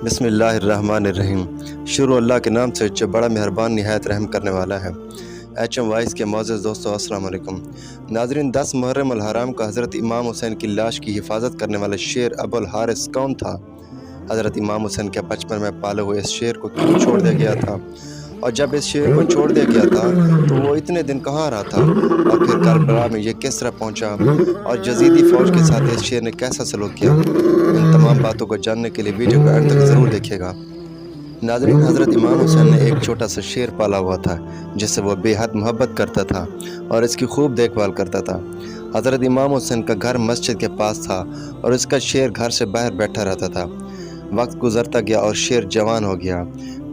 بسم اللہ الرحمن الرحیم۔ شروع اللہ کے نام سے جو بڑا مہربان نہایت رحم کرنے والا ہے۔ ایچ ایم وائس کے معزز دوستو السلام علیکم۔ ناظرین، 10 محرم الحرام کا حضرت امام حسین کی لاش کی حفاظت کرنے والا شیر ابو الحارث کون تھا؟ حضرت امام حسین کے بچپن میں پالے ہوئے اس شیر کو کیوں چھوڑ دیا گیا تھا؟ اور جب اس شیر کو چھوڑ دیا گیا تھا تو وہ اتنے دن کہاں رہا تھا؟ اور پھر کربلا میں یہ کس طرح پہنچا اور یزیدی فوج کے ساتھ اس شیر نے کیسا سلوک کیا؟ ان تمام باتوں کو جاننے کے لیے ویڈیو کو اینڈ تک ضرور دیکھیے گا۔ ناظرین، حضرت امام حسین نے ایک چھوٹا سا شیر پالا ہوا تھا جس سے وہ بے حد محبت کرتا تھا اور اس کی خوب دیکھ بھال کرتا تھا۔ حضرت امام حسین کا گھر مسجد کے پاس تھا اور اس کا شیر گھر سے باہر بیٹھا رہتا تھا۔ وقت گزرتا گیا اور شیر جوان ہو گیا۔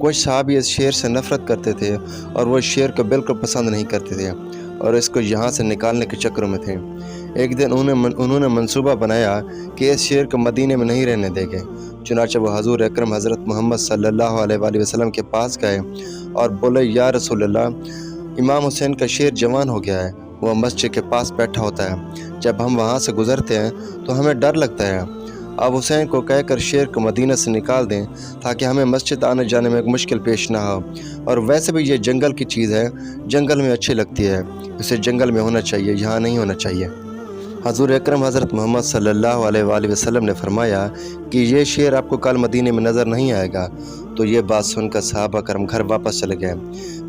کچھ صحابی اس شیر سے نفرت کرتے تھے اور وہ شیر کو بالکل پسند نہیں کرتے تھے اور اس کو یہاں سے نکالنے کے چکروں میں تھے۔ ایک دن انہوں نے منصوبہ بنایا کہ اس شیر کو مدینے میں نہیں رہنے دیں گے۔ چنانچہ وہ حضور اکرم حضرت محمد صلی اللہ علیہ وآلہ وسلم کے پاس گئے اور بولے، یا رسول اللہ، امام حسین کا شیر جوان ہو گیا ہے، وہ مسجد کے پاس بیٹھا ہوتا ہے، جب ہم وہاں سے گزرتے ہیں تو ہمیں ڈر لگتا ہے۔ اب حسین کو کہہ کر شیر کو مدینہ سے نکال دیں تاکہ ہمیں مسجد آنے جانے میں مشکل پیش نہ ہو، اور ویسے بھی یہ جنگل کی چیز ہے، جنگل میں اچھی لگتی ہے، اسے جنگل میں ہونا چاہیے، یہاں نہیں ہونا چاہیے۔ حضور اکرم حضرت محمد صلی اللہ علیہ وآلہ وسلم نے فرمایا کہ یہ شیر آپ کو کل مدینے میں نظر نہیں آئے گا۔ تو یہ بات سن کر صحابہ کرم گھر واپس چلے گئے۔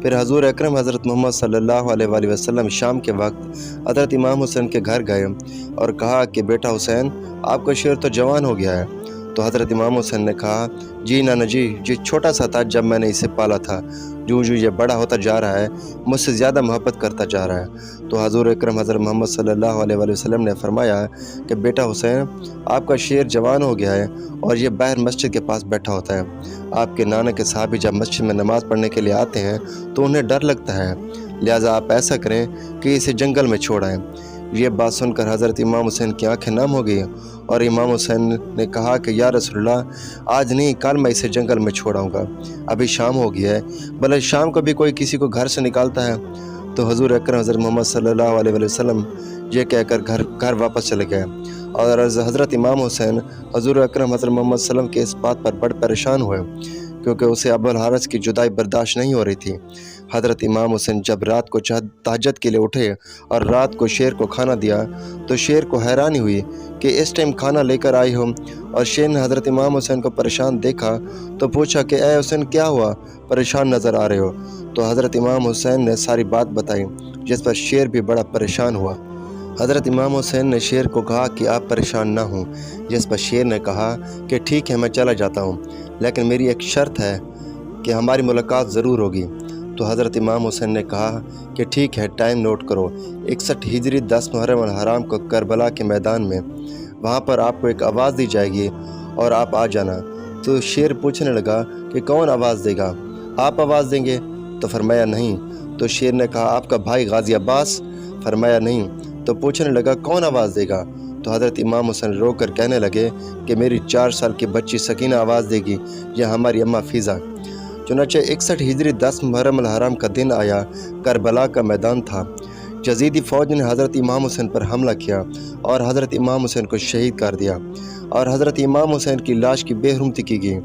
پھر حضور اکرم حضرت محمد صلی اللہ علیہ وآلہ وسلم شام کے وقت حضرت امام حسین کے گھر گئے اور کہا کہ بیٹا حسین، آپ کا شیر تو جوان ہو گیا ہے۔ تو حضرت امام حسین نے کہا، جی نانا جی، یہ چھوٹا سا تھا جب میں نے اسے پالا تھا، جو یہ بڑا ہوتا جا رہا ہے مجھ سے زیادہ محبت کرتا جا رہا ہے۔ تو حضور اکرم حضرت محمد صلی اللہ علیہ وآلہ وسلم نے فرمایا کہ بیٹا حسین، آپ کا شیر جوان ہو گیا ہے اور یہ باہر مسجد کے پاس بیٹھا ہوتا ہے۔ آپ کے نانا کے صحابی جب مسجد میں نماز پڑھنے کے لیے آتے ہیں تو انہیں ڈر لگتا ہے، لہٰذا آپ ایسا کریں کہ اسے جنگل میں چھوڑ آئیں۔ یہ بات سن کر حضرت امام حسین کی آنکھیں نم ہو گئی اور امام حسین نے کہا کہ یا رسول اللہ، آج نہیں، کل میں اسے جنگل میں چھوڑاؤں گا، ابھی شام ہو گیا ہے، بھلے شام کو بھی کوئی کسی کو گھر سے نکالتا ہے۔ تو حضور اکرم حضرت محمد صلی اللہ علیہ وآلہ وسلم یہ کہہ کر گھر واپس چلے گئے اور حضرت امام حسین حضور اکرم حضرت محمد صلی اللہ علیہ وسلم کے اس بات پر بڑے پریشان ہوئے کیونکہ اسے ابو الحارث کی جدائی برداشت نہیں ہو رہی تھی۔ حضرت امام حسین جب رات کو تہجد کے لیے اٹھے اور رات کو شیر کو کھانا دیا تو شیر کو حیرانی ہوئی کہ اس ٹائم کھانا لے کر آئی ہوں، اور شیر نے حضرت امام حسین کو پریشان دیکھا تو پوچھا کہ اے حسین، کیا ہوا، پریشان نظر آ رہے ہو؟ تو حضرت امام حسین نے ساری بات بتائی، جس پر شیر بھی بڑا پریشان ہوا۔ حضرت امام حسین نے شیر کو کہا کہ آپ پریشان نہ ہوں، جس پر شیر نے کہا کہ ٹھیک ہے، میں چلا جاتا ہوں، لیکن میری ایک شرط ہے کہ ہماری ملاقات ضرور ہوگی۔ تو حضرت امام حسین نے کہا کہ ٹھیک ہے، ٹائم نوٹ کرو، 61 ہجری 10 محرم الحرام کو کربلا کے میدان میں، وہاں پر آپ کو ایک آواز دی جائے گی اور آپ آ جانا۔ تو شیر پوچھنے لگا کہ کون آواز دے گا، آپ آواز دیں گے؟ تو فرمایا نہیں۔ تو شیر نے کہا، آپ کا بھائی غازی عباس؟ فرمایا نہیں۔ تو پوچھنے لگا کون آواز دے گا؟ تو حضرت امام حسین رو کر کہنے لگے کہ میری 4 سال کی بچی سکینہ آواز دے گی یا ہماری اماں فیضا۔ چنانچہ 61 ہجری 10 محرم الحرام کا دن آیا، کربلا کا میدان تھا۔ یزیدی فوج نے حضرت امام حسین پر حملہ کیا اور حضرت امام حسین کو شہید کر دیا اور حضرت امام حسین کی لاش کی بے حرمتی کی گئی۔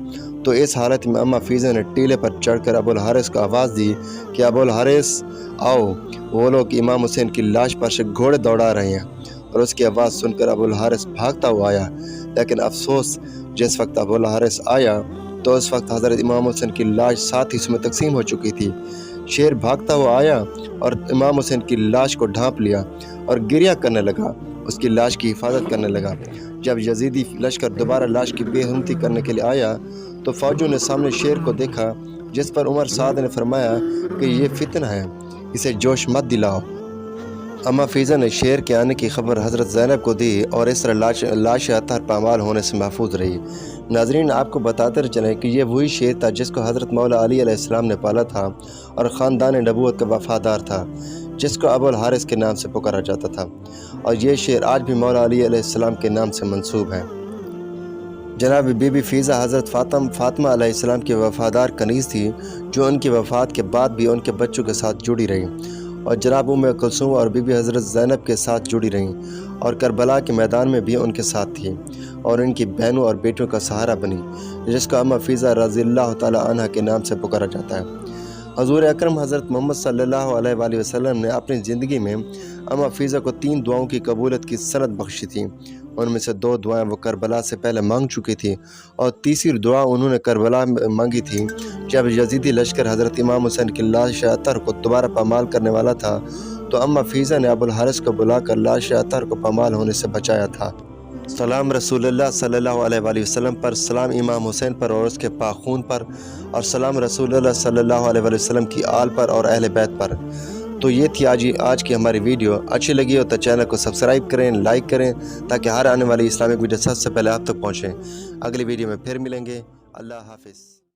تو اس حالت میں اماں فیضا نے ٹیلے پر چڑھ کر ابو الحارث کو آواز دی کہ ابو الحارث آؤ۔ وہ لوگ امام حسین کی لاش پر سے گھوڑے دوڑا رہے ہیں، اور اس کی آواز سن کر ابو الحارث بھاگتا ہوا آیا، لیکن افسوس، جس وقت ابو الحارث آیا تو اس وقت حضرت امام حسین کی لاش 7 حصوں میں تقسیم ہو چکی تھی۔ شیر بھاگتا ہوا آیا اور امام حسین کی لاش کو ڈھانپ لیا اور گریہ کرنے لگا، اس کی لاش کی حفاظت کرنے لگا۔ جب یزیدی لشکر دوبارہ لاش کی بے حرمتی کرنے کے لیے آیا تو فوجیوں نے سامنے شیر کو دیکھا، جس پر عمر سعد نے فرمایا کہ یہ فتنہ ہے، اسے جوش مت دلاؤ۔ اماں فیضا نے شیر کے آنے کی خبر حضرت زینب کو دی اور اس طرح لاش اطہر پامال ہونے سے محفوظ رہی۔ ناظرین، آپ کو بتاتے چلیں کہ یہ وہی شیر تھا جس کو حضرت مولا علی علیہ السلام نے پالا تھا اور خاندان نبوت کا وفادار تھا، جس کو ابو الحارث کے نام سے پکارا جاتا تھا، اور یہ شیر آج بھی مولا علی علیہ السلام کے نام سے منسوب ہے۔ جناب بی بی فیضا حضرت فاطمہ علیہ السلام کی وفادار کنیز تھی، جو ان کی وفات کے بعد بھی ان کے بچوں کے ساتھ جڑی رہی اور جناب ام کلثوم اور بی بی حضرت زینب کے ساتھ جڑی رہیں اور کربلا کے میدان میں بھی ان کے ساتھ تھی اور ان کی بہنوں اور بیٹوں کا سہارا بنی، جس کو ام حفیظہ رضی اللہ تعالی عنہ کے نام سے پکارا جاتا ہے۔ حضور اکرم حضرت محمد صلی اللہ علیہ وآلہ وسلم نے اپنی زندگی میں ام حفیظہ کو 3 دعاؤں کی قبولیت کی سند بخشی تھی۔ ان میں سے 2 دعائیں وہ کربلا سے پہلے مانگ چکی تھی اور تیسری دعا انہوں نے کربلا میں مانگی تھی جب یزیدی لشکر حضرت امام حسین کی لاش اطہر کو دوبارہ پامال کرنے والا تھا، تو ام حفیظہ نے ابو الحارث کو بلا کر لاش اطہر کو پامال ہونے سے بچایا تھا۔ سلام رسول اللہ صلی اللہ علیہ وآلہ وسلم پر، سلام امام حسین پر اور اس کے پاک خون پر، اور سلام رسول اللہ صلی اللہ علیہ وآلہ وسلم کی آل پر اور اہل بیت پر۔ تو یہ تھی آج کی ہماری ویڈیو۔ اچھی لگی ہو تو چینل کو سبسکرائب کریں، لائک کریں، تاکہ ہر آنے والی اسلامک ویڈیو سب سے پہلے آپ تک پہنچیں۔ اگلی ویڈیو میں پھر ملیں گے۔ اللہ حافظ۔